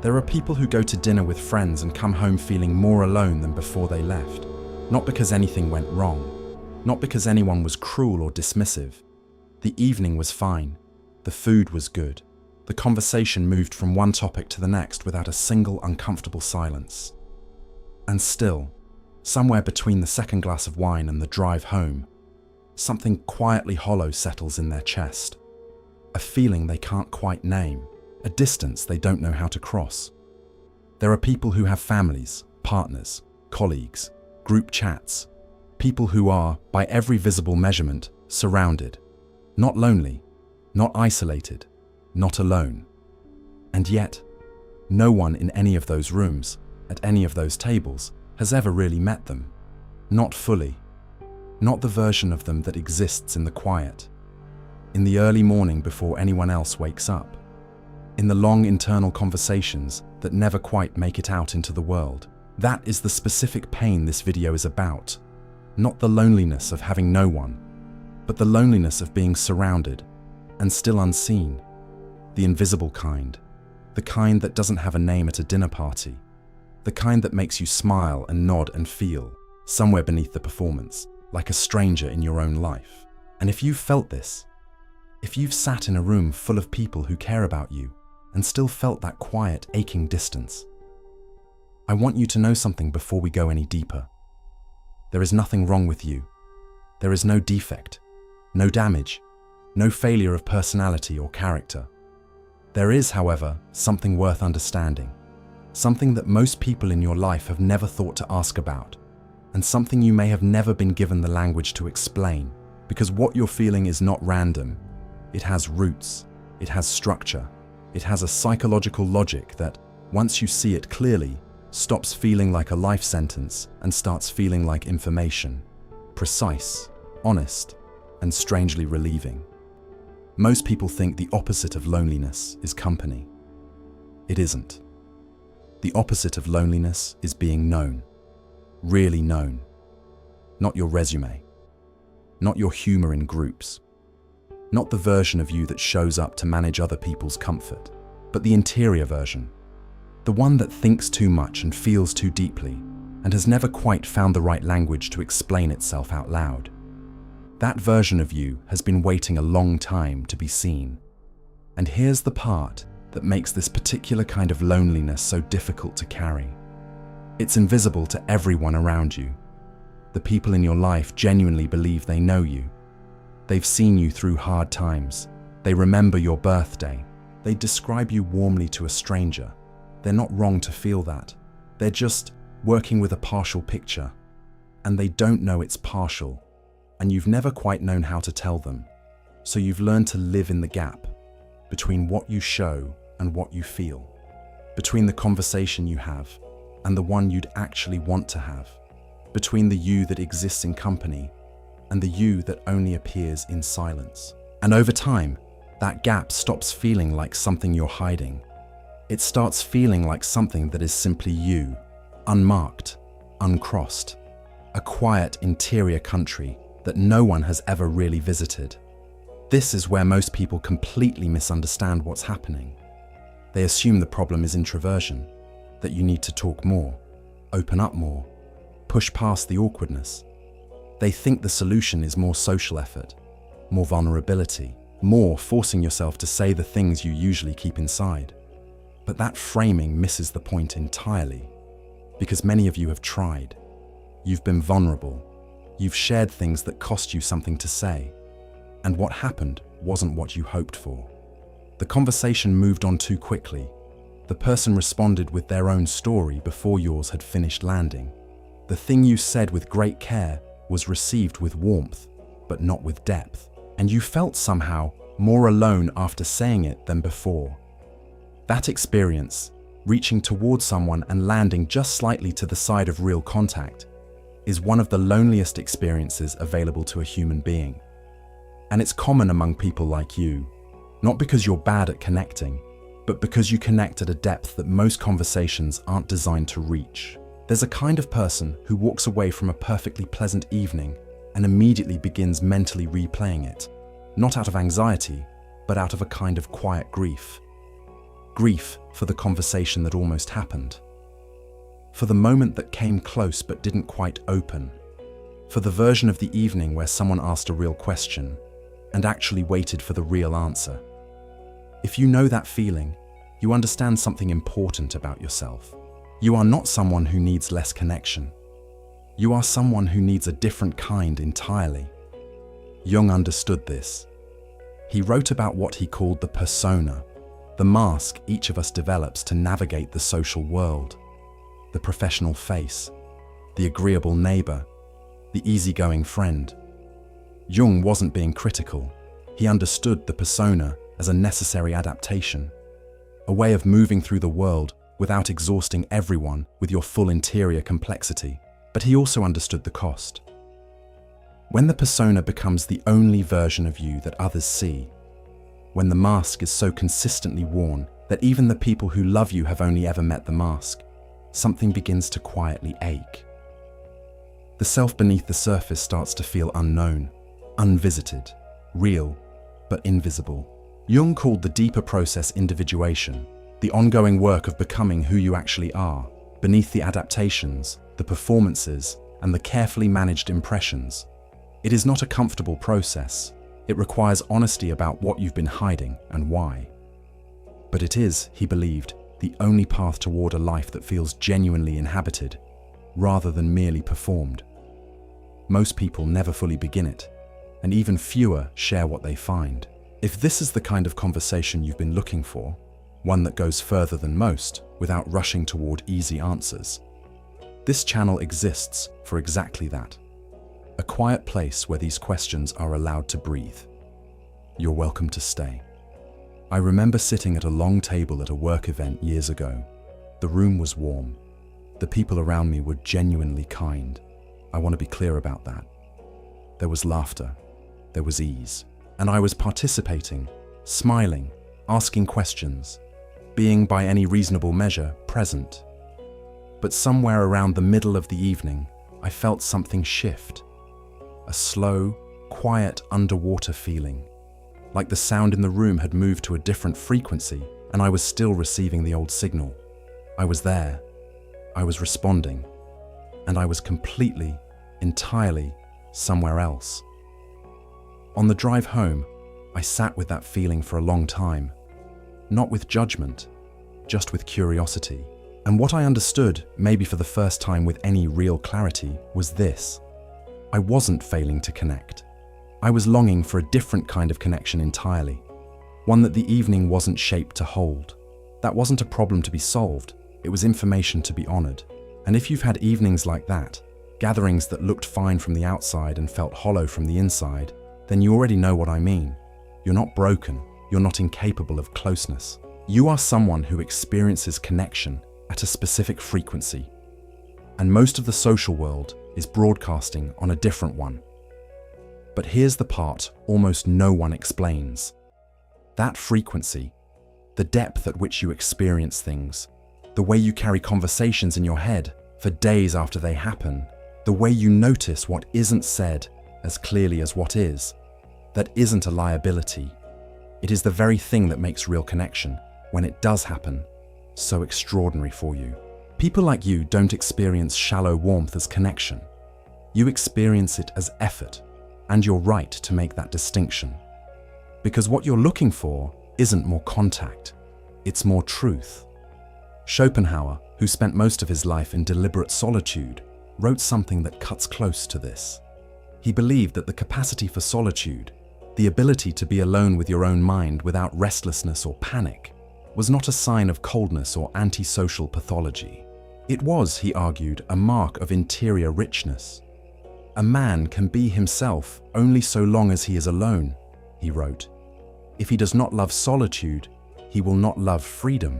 There are people who go to dinner with friends and come home feeling more alone than before they left. Not because anything went wrong, not because anyone was cruel or dismissive. The evening was fine, the food was good, the conversation moved from one topic to the next without a single uncomfortable silence. And still, somewhere between the second glass of wine and the drive home, something quietly hollow settles in their chest. A feeling they can't quite name, a distance they don't know how to cross. There are people who have families, partners, colleagues, group chats, people who are, by every visible measurement, surrounded. Not lonely, not isolated, not alone. And yet, no one in any of those rooms, at any of those tables, has ever really met them. Not fully. Not the version of them that exists in the quiet. In the early morning before anyone else wakes up. In the long internal conversations that never quite make it out into the world. That is the specific pain this video is about. Not the loneliness of having no one, but the loneliness of being surrounded and still unseen. The invisible kind. The kind that doesn't have a name at a dinner party. The kind that makes you smile and nod and feel, somewhere beneath the performance, like a stranger in your own life. And if you've felt this, if you've sat in a room full of people who care about you and still felt that quiet, aching distance, I want you to know something before we go any deeper. There is nothing wrong with you. There is no defect, no damage, no failure of personality or character. There is, however, something worth understanding, something that most people in your life have never thought to ask about, and something you may have never been given the language to explain, because what you're feeling is not random. It has roots, it has structure, it has a psychological logic that, once you see it clearly, stops feeling like a life sentence and starts feeling like information. Precise, honest, and strangely relieving. Most people think the opposite of loneliness is company. It isn't. The opposite of loneliness is being known. Really known. Not your resume. Not your humor in groups. Not the version of you that shows up to manage other people's comfort, but the interior version. The one that thinks too much and feels too deeply and has never quite found the right language to explain itself out loud. That version of you has been waiting a long time to be seen. And here's the part that makes this particular kind of loneliness so difficult to carry. It's invisible to everyone around you. The people in your life genuinely believe they know you. They've seen you through hard times. They remember your birthday. They describe you warmly to a stranger. They're not wrong to feel that. They're just working with a partial picture. And they don't know it's partial. And you've never quite known how to tell them. So you've learned to live in the gap between what you show and what you feel. Between the conversation you have and the one you'd actually want to have. Between the you that exists in company and the you that only appears in silence. And over time, that gap stops feeling like something you're hiding. It starts feeling like something that is simply you, unmarked, uncrossed. A quiet interior country that no one has ever really visited. This is where most people completely misunderstand what's happening. They assume the problem is introversion, that you need to talk more, open up more, push past the awkwardness. They think the solution is more social effort, more vulnerability, more forcing yourself to say the things you usually keep inside. But that framing misses the point entirely, because many of you have tried. You've been vulnerable. You've shared things that cost you something to say, and what happened wasn't what you hoped for. The conversation moved on too quickly. The person responded with their own story before yours had finished landing. The thing you said with great care was received with warmth, but not with depth, and you felt somehow more alone after saying it than before. That experience, reaching towards someone and landing just slightly to the side of real contact, is one of the loneliest experiences available to a human being. And it's common among people like you, not because you're bad at connecting, but because you connect at a depth that most conversations aren't designed to reach. There's a kind of person who walks away from a perfectly pleasant evening and immediately begins mentally replaying it, not out of anxiety, but out of a kind of quiet grief. grief for the conversation that almost happened, for the moment that came close but didn't quite open, for the version of the evening where someone asked a real question and actually waited for the real answer. If you know that feeling, you understand something important about yourself. You are not someone who needs less connection. You are someone who needs a different kind entirely. Jung understood this. He wrote about what he called the persona, the mask each of us develops to navigate the social world, the professional face, the agreeable neighbor, the easygoing friend. Jung wasn't being critical. He understood the persona as a necessary adaptation, a way of moving through the world without exhausting everyone with your full interior complexity. But he also understood the cost. When the persona becomes the only version of you that others see, when the mask is so consistently worn that even the people who love you have only ever met the mask, something begins to quietly ache. The self beneath the surface starts to feel unknown, unvisited, real, but invisible. Jung called the deeper process individuation, the ongoing work of becoming who you actually are, beneath the adaptations, the performances, and the carefully managed impressions. It is not a comfortable process. It requires honesty about what you've been hiding and why. But it is, he believed, the only path toward a life that feels genuinely inhabited, rather than merely performed. Most people never fully begin it, and even fewer share what they find. If this is the kind of conversation you've been looking for, one that goes further than most without rushing toward easy answers, this channel exists for exactly that. A quiet place where these questions are allowed to breathe. You're welcome to stay. I remember sitting at a long table at a work event years ago. The room was warm. The people around me were genuinely kind. I want to be clear about that. There was laughter. There was ease. And I was participating, smiling, asking questions, being by any reasonable measure present. But somewhere around the middle of the evening, I felt something shift. A slow, quiet underwater feeling, like the sound in the room had moved to a different frequency and I was still receiving the old signal. I was there, I was responding, and I was completely, entirely somewhere else. On the drive home, I sat with that feeling for a long time, not with judgment, just with curiosity. And what I understood, maybe for the first time with any real clarity, was this. I wasn't failing to connect. I was longing for a different kind of connection entirely, one that the evening wasn't shaped to hold. That wasn't a problem to be solved, it was information to be honored. And if you've had evenings like that, gatherings that looked fine from the outside and felt hollow from the inside, then you already know what I mean. You're not broken, you're not incapable of closeness. You are someone who experiences connection at a specific frequency, and most of the social world is broadcasting on a different one. But here's the part almost no one explains. That frequency, the depth at which you experience things, the way you carry conversations in your head for days after they happen, the way you notice what isn't said as clearly as what is, that isn't a liability. It is the very thing that makes real connection, when it does happen, so extraordinary for you. People like you don't experience shallow warmth as connection. You experience it as effort, and you're right to make that distinction. Because what you're looking for isn't more contact, it's more truth. Schopenhauer, who spent most of his life in deliberate solitude, wrote something that cuts close to this. He believed that the capacity for solitude, the ability to be alone with your own mind without restlessness or panic, was not a sign of coldness or antisocial pathology. It was, he argued, a mark of interior richness. A man can be himself only so long as he is alone, he wrote. If he does not love solitude, he will not love freedom.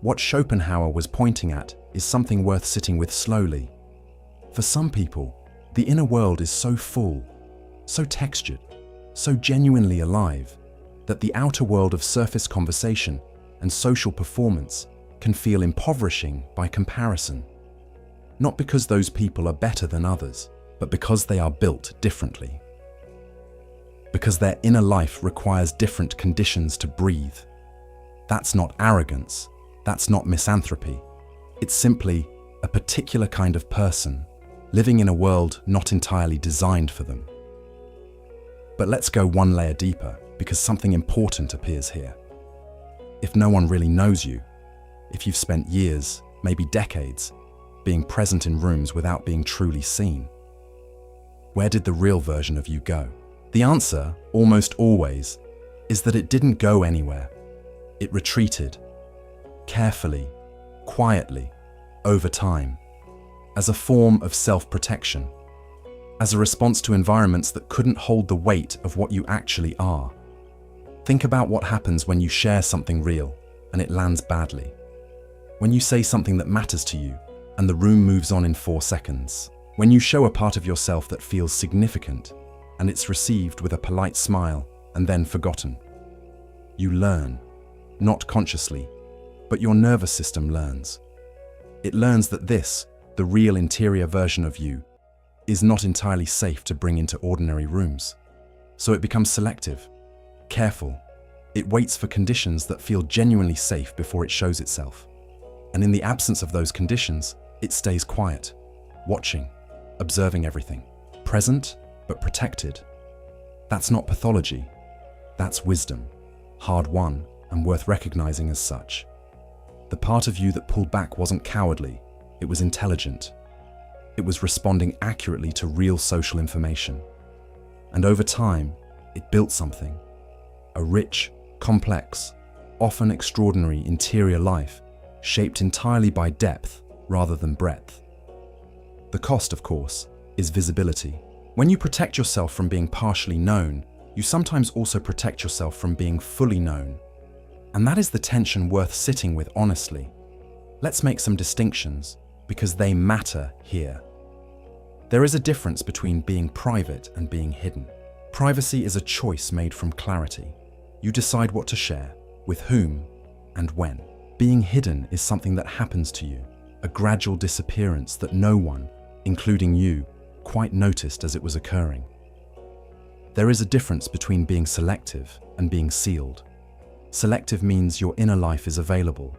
What Schopenhauer was pointing at is something worth sitting with slowly. For some people, the inner world is so full, so textured, so genuinely alive, that the outer world of surface conversation and social performance can feel impoverishing by comparison. Not because those people are better than others, but because they are built differently. Because their inner life requires different conditions to breathe. That's not arrogance. That's not misanthropy. It's simply a particular kind of person living in a world not entirely designed for them. But let's go one layer deeper, because something important appears here. If no one really knows you, if you've spent years, maybe decades, being present in rooms without being truly seen, where did the real version of you go? The answer, almost always, is that it didn't go anywhere. It retreated, carefully, quietly, over time, as a form of self-protection, as a response to environments that couldn't hold the weight of what you actually are. Think about what happens when you share something real and it lands badly. When you say something that matters to you and the room moves on in 4 seconds. When you show a part of yourself that feels significant and it's received with a polite smile and then forgotten. You learn, not consciously, but your nervous system learns. It learns that this, the real interior version of you, is not entirely safe to bring into ordinary rooms. So it becomes selective, careful. It waits for conditions that feel genuinely safe before it shows itself. And in the absence of those conditions, it stays quiet, watching, observing everything, present but protected. That's not pathology. That's wisdom, hard-won and worth recognizing as such. The part of you that pulled back wasn't cowardly, it was intelligent. It was responding accurately to real social information. And over time, it built something. A rich, complex, often extraordinary interior life, shaped entirely by depth rather than breadth. The cost, of course, is visibility. When you protect yourself from being partially known, you sometimes also protect yourself from being fully known. And that is the tension worth sitting with honestly. Let's make some distinctions, because they matter here. There is a difference between being private and being hidden. Privacy is a choice made from clarity. You decide what to share, with whom, and when. Being hidden is something that happens to you, a gradual disappearance that no one, including you, quite noticed as it was occurring. There is a difference between being selective and being sealed. Selective means your inner life is available.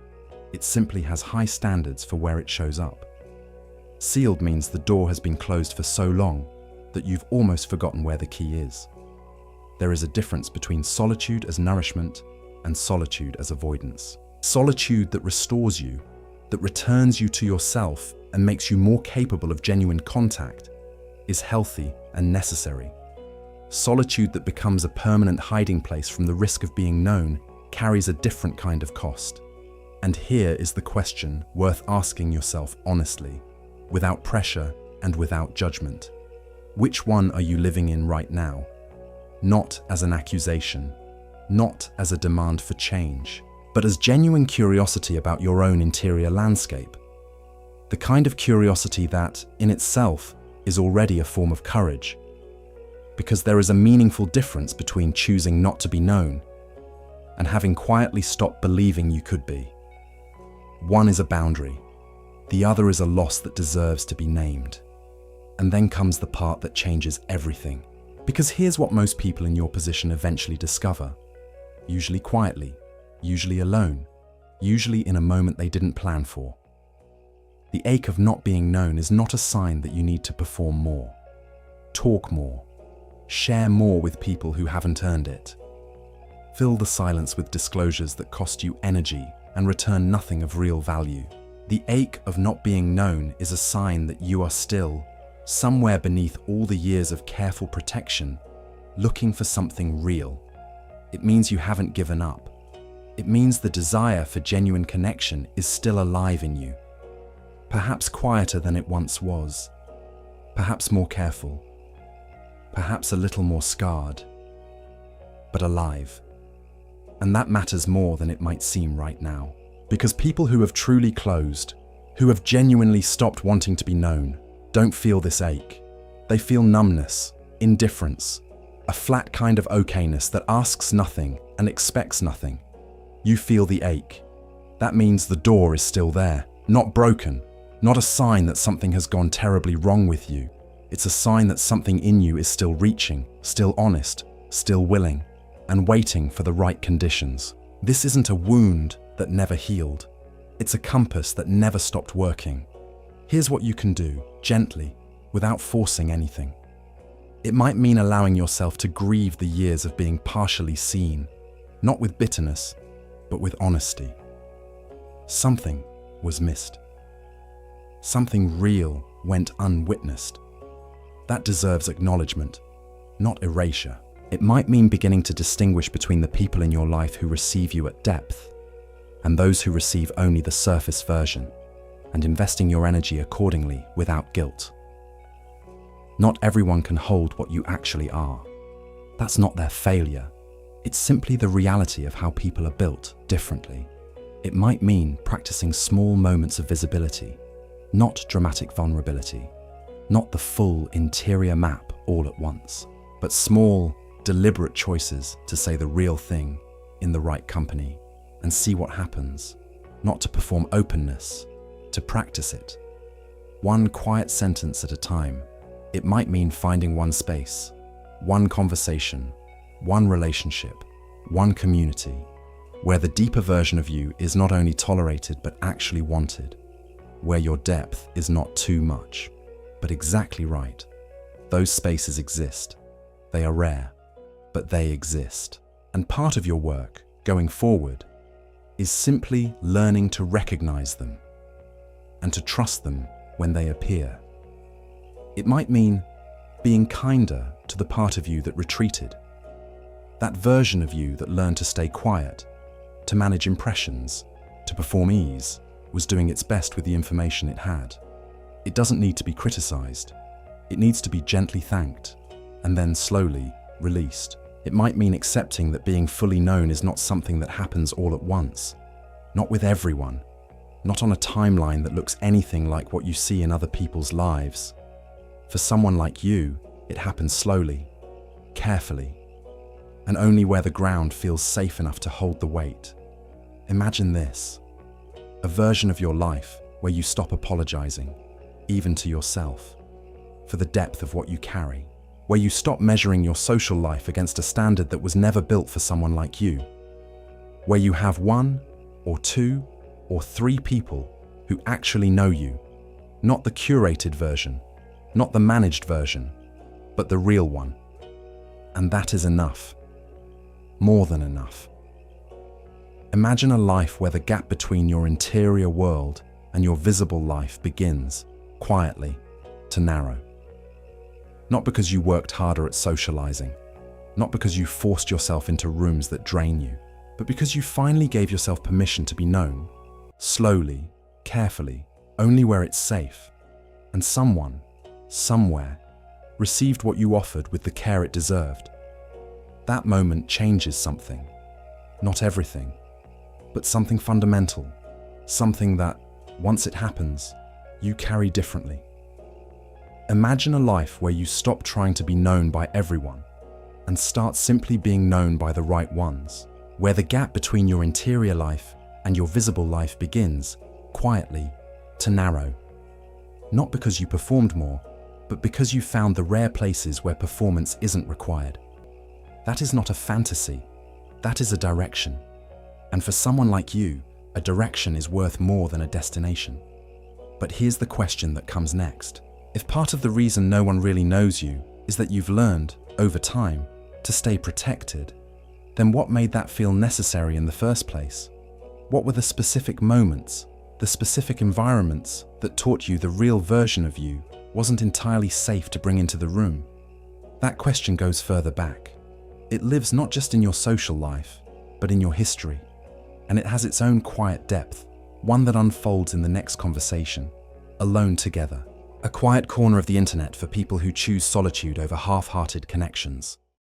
It simply has high standards for where it shows up. Sealed means the door has been closed for so long that you've almost forgotten where the key is. There is a difference between solitude as nourishment and solitude as avoidance. Solitude that restores you, that returns you to yourself and makes you more capable of genuine contact, is healthy and necessary. Solitude that becomes a permanent hiding place from the risk of being known carries a different kind of cost. And here is the question worth asking yourself honestly, without pressure and without judgment. Which one are you living in right now? Not as an accusation, not as a demand for change, but as genuine curiosity about your own interior landscape. The kind of curiosity that, in itself, is already a form of courage. Because there is a meaningful difference between choosing not to be known and having quietly stopped believing you could be. One is a boundary, the other is a loss that deserves to be named. And then comes the part that changes everything. Because here's what most people in your position eventually discover, usually quietly, usually alone, usually in a moment they didn't plan for. The ache of not being known is not a sign that you need to perform more, talk more, share more with people who haven't earned it. Fill the silence with disclosures that cost you energy and return nothing of real value. The ache of not being known is a sign that you are still, somewhere beneath all the years of careful protection, looking for something real. It means you haven't given up. It means the desire for genuine connection is still alive in you. Perhaps quieter than it once was. Perhaps more careful. Perhaps a little more scarred. But alive. And that matters more than it might seem right now. Because people who have truly closed, who have genuinely stopped wanting to be known, don't feel this ache. They feel numbness, indifference, a flat kind of okayness that asks nothing and expects nothing. You feel the ache. That means the door is still there, not broken, not a sign that something has gone terribly wrong with you. It's a sign that something in you is still reaching, still honest, still willing, and waiting for the right conditions. This isn't a wound that never healed. It's a compass that never stopped working. Here's what you can do, gently, without forcing anything. It might mean allowing yourself to grieve the years of being partially seen, not with bitterness, but with honesty. Something was missed. Something real went unwitnessed. That deserves acknowledgement, not erasure. It might mean beginning to distinguish between the people in your life who receive you at depth and those who receive only the surface version, and investing your energy accordingly without guilt. Not everyone can hold what you actually are. That's not their failure. It's simply the reality of how people are built differently. It might mean practicing small moments of visibility, not dramatic vulnerability, not the full interior map all at once, but small, deliberate choices to say the real thing in the right company and see what happens, not to perform openness, to practice it. One quiet sentence at a time. It might mean finding one space, one conversation, one relationship, one community, where the deeper version of you is not only tolerated but actually wanted, where your depth is not too much, but exactly right. Those spaces exist. They are rare, but they exist. And part of your work, going forward, is simply learning to recognize them and to trust them when they appear. It might mean being kinder to the part of you that retreated, that version of you that learned to stay quiet, to manage impressions, to perform ease, was doing its best with the information it had. It doesn't need to be criticized. It needs to be gently thanked and then slowly released. It might mean accepting that being fully known is not something that happens all at once, not with everyone, not on a timeline that looks anything like what you see in other people's lives. For someone like you, it happens slowly, carefully, and only where the ground feels safe enough to hold the weight. Imagine this, a version of your life where you stop apologizing, even to yourself, for the depth of what you carry, where you stop measuring your social life against a standard that was never built for someone like you, where you have one or two or three people who actually know you, not the curated version, not the managed version, but the real one. And that is enough. More than enough. Imagine a life where the gap between your interior world and your visible life begins, quietly, to narrow. Not because you worked harder at socializing, not because you forced yourself into rooms that drain you, but because you finally gave yourself permission to be known, slowly, carefully, only where it's safe, and someone, somewhere, received what you offered with the care it deserved. That moment changes something. Not everything, but something fundamental. Something that, once it happens, you carry differently. Imagine a life where you stop trying to be known by everyone and start simply being known by the right ones, where the gap between your interior life and your visible life begins, quietly, to narrow. Not because you performed more, but because you found the rare places where performance isn't required. That is not a fantasy, that is a direction. And for someone like you, a direction is worth more than a destination. But here's the question that comes next. If part of the reason no one really knows you is that you've learned, over time, to stay protected, then what made that feel necessary in the first place? What were the specific moments, the specific environments that taught you the real version of you wasn't entirely safe to bring into the room? That question goes further back. It lives not just in your social life, but in your history. And it has its own quiet depth, one that unfolds in the next conversation, alone together. A quiet corner of the internet for people who choose solitude over half-hearted connections.